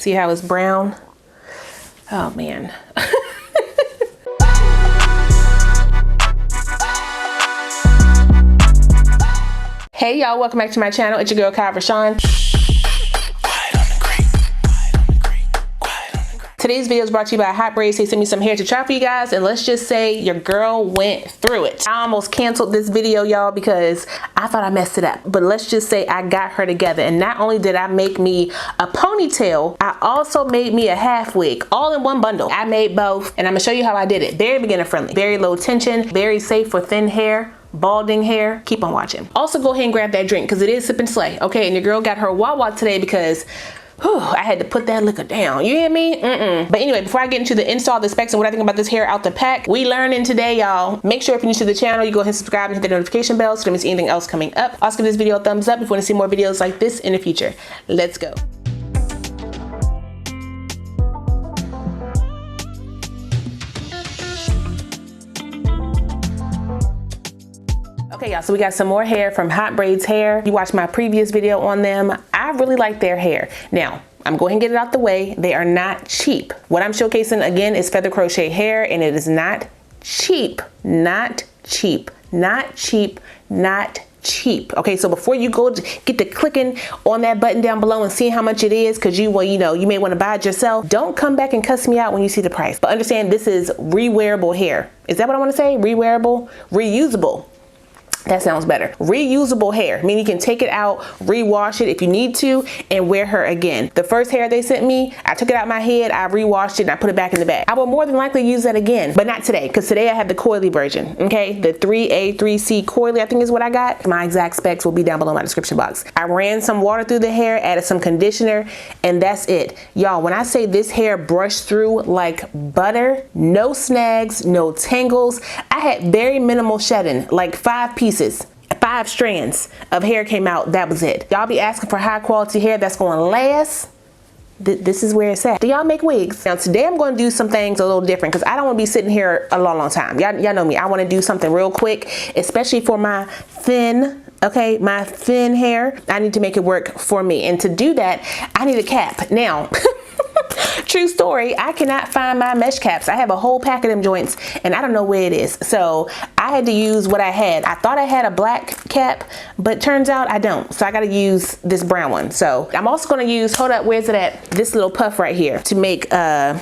See how it's brown? Oh man. Hey y'all, welcome back to my channel. It's your girl Kie RaShon. Today's video is brought to you by HOTBRAIDS. They sent me some hair to try for you guys, and let's just say your girl went through it. I almost canceled this video, y'all, because I thought I messed it up. But let's just say I got her together, and not only did I make me a ponytail, I also made me a half wig, all in one bundle. I made both, and I'm gonna show you how I did it. Very beginner friendly, very low tension, very safe for thin hair, balding hair. Keep on watching. Also, go ahead and grab that drink because it is Sip and Slay. Okay, and your girl got her Wawa today because I had to put that liquor down. You hear me? But anyway, before I get into the install, the specs, and what I think about this hair out the pack, we learning today, y'all. Make sure if you're new to the channel, you go ahead and subscribe and hit the notification bell so you don't miss anything else coming up. Also, give this video a thumbs up if you want to see more videos like this in the future. Let's go. Okay, y'all, so we got some more hair from HOTBRAIDS hair. You watched my previous video on them. I really like their hair. Now, I'm going to get it out the way. They are not cheap. What I'm showcasing again is feather crochet hair, and it is not cheap. Not cheap. Not cheap. Not cheap. Okay, so before you go get to clicking on that button down below and seeing how much it is, because you may want to buy it yourself, don't come back and cuss me out when you see the price. But understand, this is rewearable hair. Is that what I want to say? Rewearable? Reusable. That sounds better. Reusable hair, meaning you can take it out, rewash it if you need to, and wear her again. The first hair they sent me, I took it out my head, I rewashed it, and I put it back in the bag. I will more than likely use that again, but not today, because today I have the coily version, okay? The 3A, 3C coily, I think is what I got. My exact specs will be down below in my description box. I ran some water through the hair, added some conditioner, and that's it. Y'all, when I say this hair brushed through like butter, no snags, no tangles. I had very minimal shedding, like 5 pieces. 5 strands of hair came out. That was it. Y'all be asking for high quality hair that's going to last. This is where it's at. Do y'all make wigs? Now today I'm going to do some things a little different because I don't want to be sitting here a long time. Y'all know me. I want to do something real quick, especially for my thin, okay, my thin hair. I need to make it work for me, and to do that I need a cap. Now true story, I cannot find my mesh caps. I have a whole pack of them joints and I don't know where it is. So I had to use what I had. I thought I had a black cap, but turns out I don't. So I gotta use this brown one. So I'm also gonna use, hold up, where's it at? This little puff right here to make a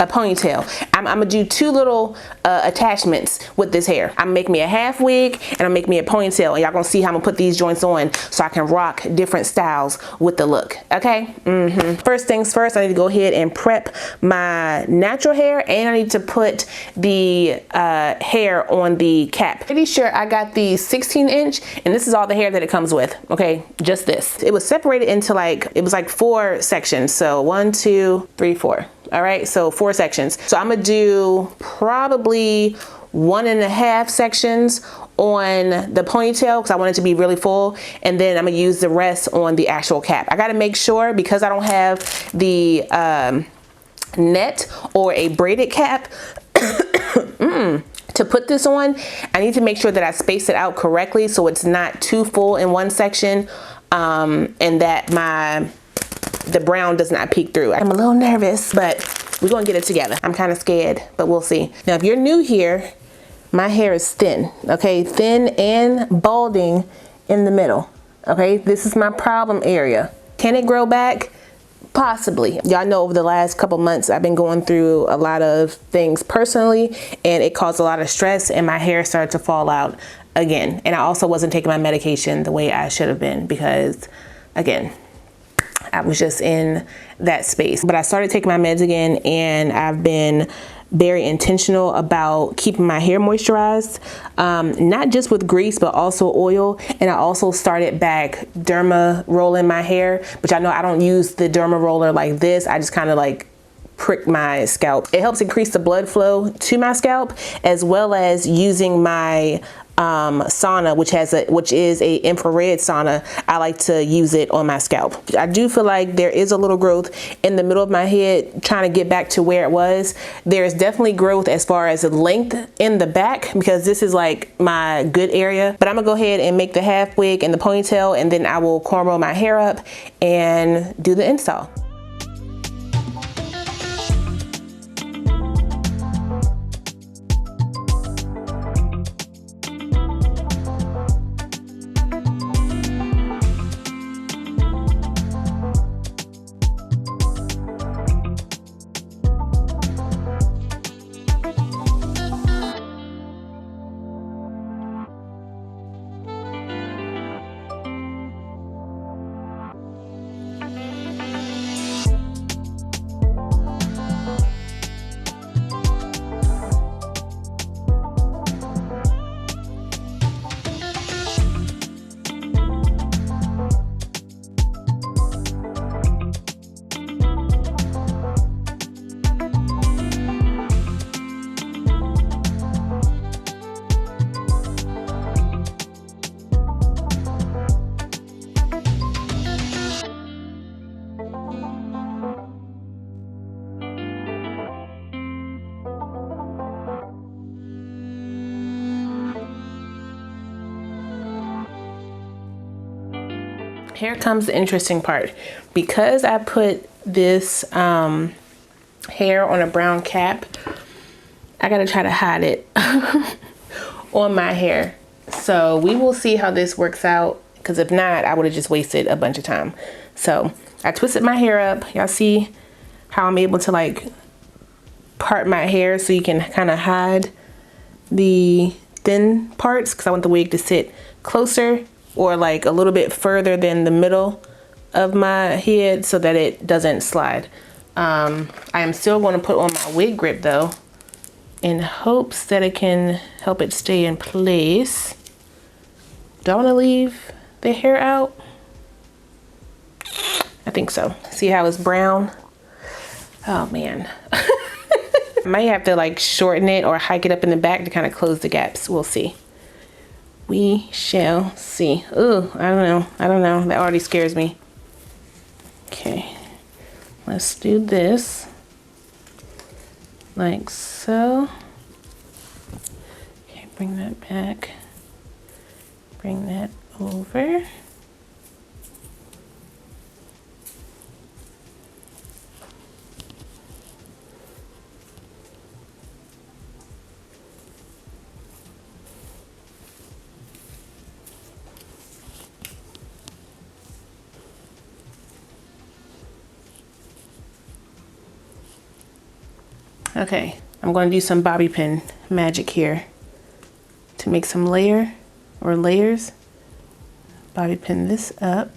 ponytail. I'm gonna do 2 little attachments with this hair. I'm gonna make me a half wig and I'm make me a ponytail, and y'all gonna see how I'm gonna put these joints on so I can rock different styles with the look. Okay. First things first, I need to go ahead and prep my natural hair, and I need to put the hair on the cap. Pretty sure I got the 16-inch, and this is all the hair that it comes with. Okay, just this. It was separated into it was like 4 sections. So 1, 2, 3, 4. All right, so 4 sections. So I'm gonna do probably 1.5 sections on the ponytail because I want it to be really full, and then I'm gonna use the rest on the actual cap. I gotta make sure, because I don't have the net or a braided cap to put this on, I need to make sure that I space it out correctly so it's not too full in one section, and that the brown does not peek through. I'm a little nervous, but we're gonna get it together. I'm kind of scared, but we'll see. Now, if you're new here, my hair is thin, okay? Thin and balding in the middle, okay? This is my problem area. Can it grow back? Possibly. Y'all know over the last couple months, I've been going through a lot of things personally, and it caused a lot of stress, and my hair started to fall out again. And I also wasn't taking my medication the way I should have been because, again, I was just in that space. But I started taking my meds again, and I've been very intentional about keeping my hair moisturized, not just with grease but also oil. And I also started back derma rolling my hair, which I know I don't use the derma roller like this. I just kind of like prick my scalp. It helps increase the blood flow to my scalp, as well as using my sauna, which is a infrared sauna. I like to use it on my scalp. I do feel like there is a little growth in the middle of my head, trying to get back to where it was. There is definitely growth as far as the length in the back, because this is like my good area. But I'm gonna go ahead and make the half wig and the ponytail, and then I will cornrow my hair up and do the install. Here comes the interesting part. Because I put this hair on a brown cap, I gotta try to hide it on my hair. So we will see how this works out, because if not, I would have just wasted a bunch of time. So I twisted my hair up. Y'all see how I'm able to like part my hair so you can kind of hide the thin parts, because I want the wig to sit closer or like a little bit further than the middle of my head so that it doesn't slide. I am still going to put on my wig grip though, in hopes that it can help it stay in place. Do I want to leave the hair out? I think so. See how it's brown? Oh man. I might have to like shorten it or hike it up in the back to kind of close the gaps. We'll see. We shall see. Ooh, I don't know. I don't know. That already scares me. Okay. Let's do this. Like so. Okay, bring that back. Bring that over. Okay, I'm going to do some bobby pin magic here to make some layers. Bobby pin this up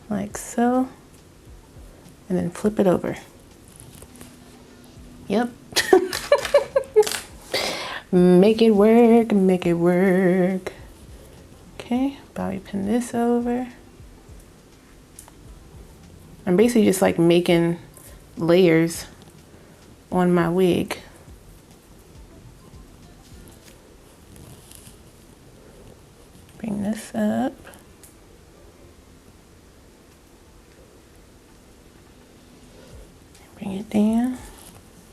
like so, and then flip it over. Yep. Make it work, make it work. Okay, bobby pin this over. I'm basically just like making layers on my wig. Bring this up. Bring it down.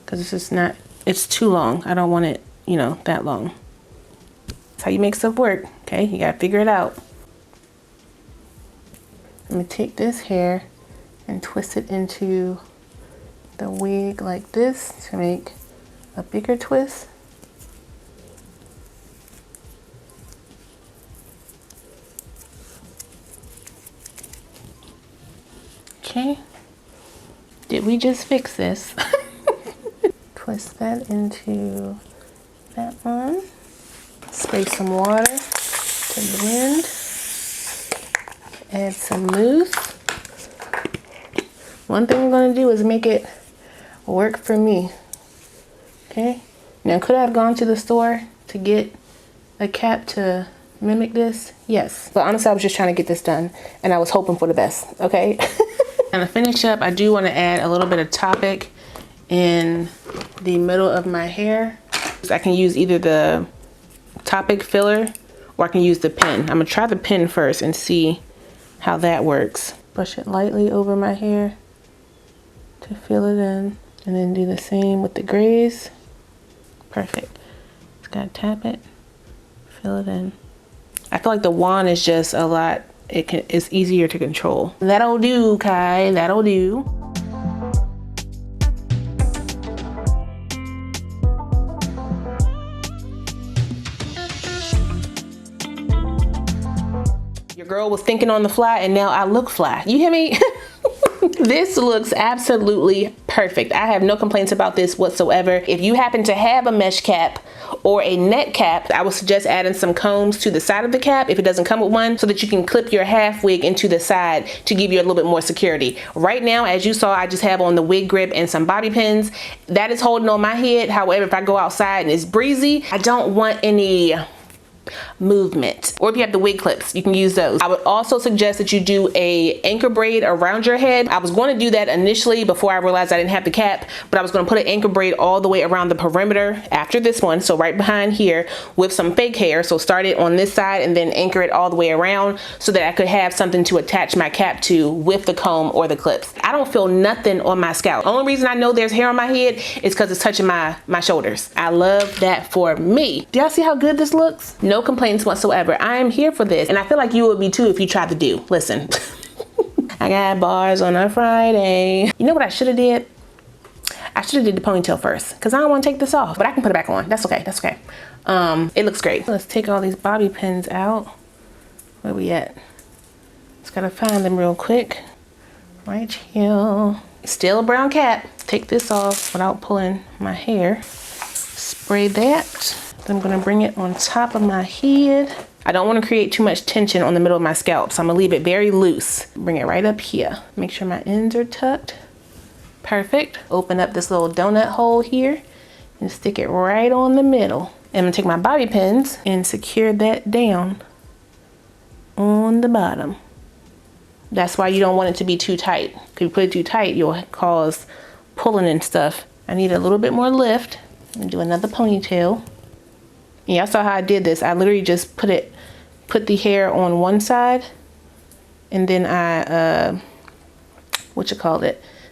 Because this is not, it's too long. I don't want it, you know, that long. That's how you make stuff work, okay? You gotta figure it out. I'm gonna take this hair and twist it into the wig like this to make a bigger twist. Okay, did we just fix this? Twist that into that one. Spray some water to blend. Add some mousse. One thing I'm gonna do is make it work for me. Okay, now could I have gone to the store to get a cap to mimic this? Yes, but honestly I was just trying to get this done and I was hoping for the best. Okay. And to finish up, I do want to add a little bit of Topic in the middle of my hair. So I can use either the Topic filler or I can use the pen. I'm gonna try the pen first and see how that works. Brush it lightly over my hair to fill it in. And then do the same with the grays. Perfect. Just gotta tap it, fill it in. I feel like the wand is just a lot, it's easier to control. That'll do, Kai, that'll do. Your girl was thinking on the fly and now I look fly. You hear me? This looks absolutely perfect. I have no complaints about this whatsoever. If you happen to have a mesh cap or a net cap, I would suggest adding some combs to the side of the cap if it doesn't come with one, so that you can clip your half wig into the side to give you a little bit more security. Right now, as you saw, I just have on the wig grip and some bobby pins. That is holding on my head. However, if I go outside and it's breezy, I don't want any movement. Or if you have the wig clips, you can use those. I would also suggest that you do a anchor braid around your head. I was going to do that initially before I realized I didn't have the cap, but I was going to put an anchor braid all the way around the perimeter after this one, so right behind here, with some fake hair. So start it on this side and then anchor it all the way around so that I could have something to attach my cap to with the comb or the clips. I don't feel nothing on my scalp. The only reason I know there's hair on my head is because it's touching my shoulders. I love that for me. Do y'all see how good this looks? No No complaints whatsoever. I am here for this. And I feel like you would be too if you tried to do. Listen, I got bars on a Friday. You know what I should have did? I should have did the ponytail first because I don't want to take this off, but I can put it back on. That's okay, that's okay. It looks great. Let's take all these bobby pins out. Where we at? Just gotta find them real quick. Right here. Still a brown cat. Take this off without pulling my hair. Spray that. Then I'm gonna bring it on top of my head. I don't want to create too much tension on the middle of my scalp, so I'm gonna leave it very loose. Bring it right up here. Make sure my ends are tucked. Perfect. Open up this little donut hole here and stick it right on the middle. And I'm gonna take my bobby pins and secure that down on the bottom. That's why you don't want it to be too tight. If you put it too tight, you'll cause pulling and stuff. I need a little bit more lift. I'm gonna do another ponytail. Yeah, I saw how I did this. I literally just put the hair on one side and then I,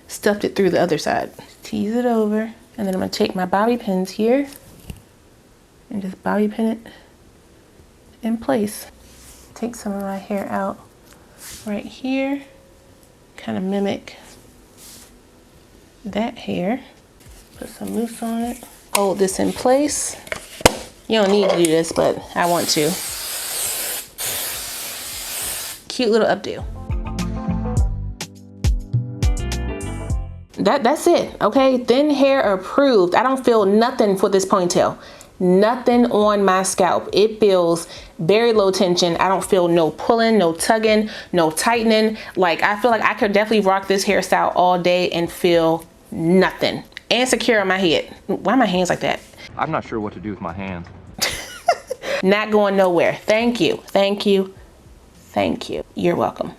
stuffed it through the other side. Tease it over, and then I'm gonna take my bobby pins here and just bobby pin it in place. Take some of my hair out right here, kind of mimic that hair. Put some mousse on it. Hold this in place. You don't need to do this, but I want to. Cute little updo. That's it, okay? Thin hair approved. I don't feel nothing for this ponytail. Nothing on my scalp. It feels very low tension. I don't feel no pulling, no tugging, no tightening. Like, I feel like I could definitely rock this hairstyle all day and feel nothing. And secure on my head. Why are my hands like that? I'm not sure what to do with my hands. Not going nowhere. Thank you. Thank you. Thank you. You're welcome.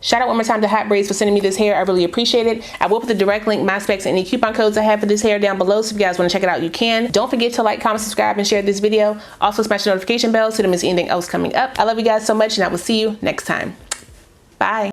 Shout out one more time to Hot Braids for sending me this hair. I really appreciate it. I will put the direct link, my specs, and any coupon codes I have for this hair down below. So if you guys want to check it out, you can. Don't forget to like, comment, subscribe, and share this video. Also smash the notification bell so you don't miss anything else coming up. I love you guys so much, and I will see you next time. Bye.